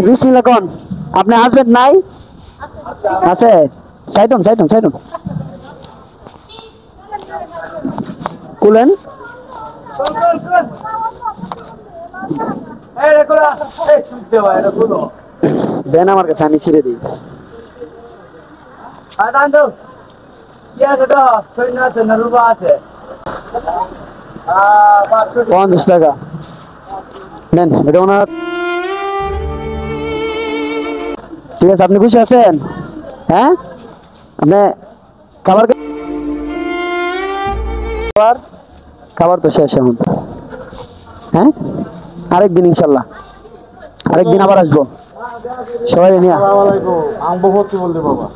বিসমিল্লাহ কোন আপনি হাজবেন্ড নাই আছে সাইডন কুলেন দেন আমার কাছে আমি ছেড়ে দিই 50 টাকা নেন এটা ওনার ঠিক আছে আপনি খুশি আছেন হ্যাঁ আপনি খাবার খাবার খাবার তো শেষ এখন হ্যাঁ আরেকদিন ইনশাল্লাহ আরেকদিন আবার আসবো সবাই নিয়ে আসসালামু আলাইকুম আম্বু ভর্তি বলতে বাবা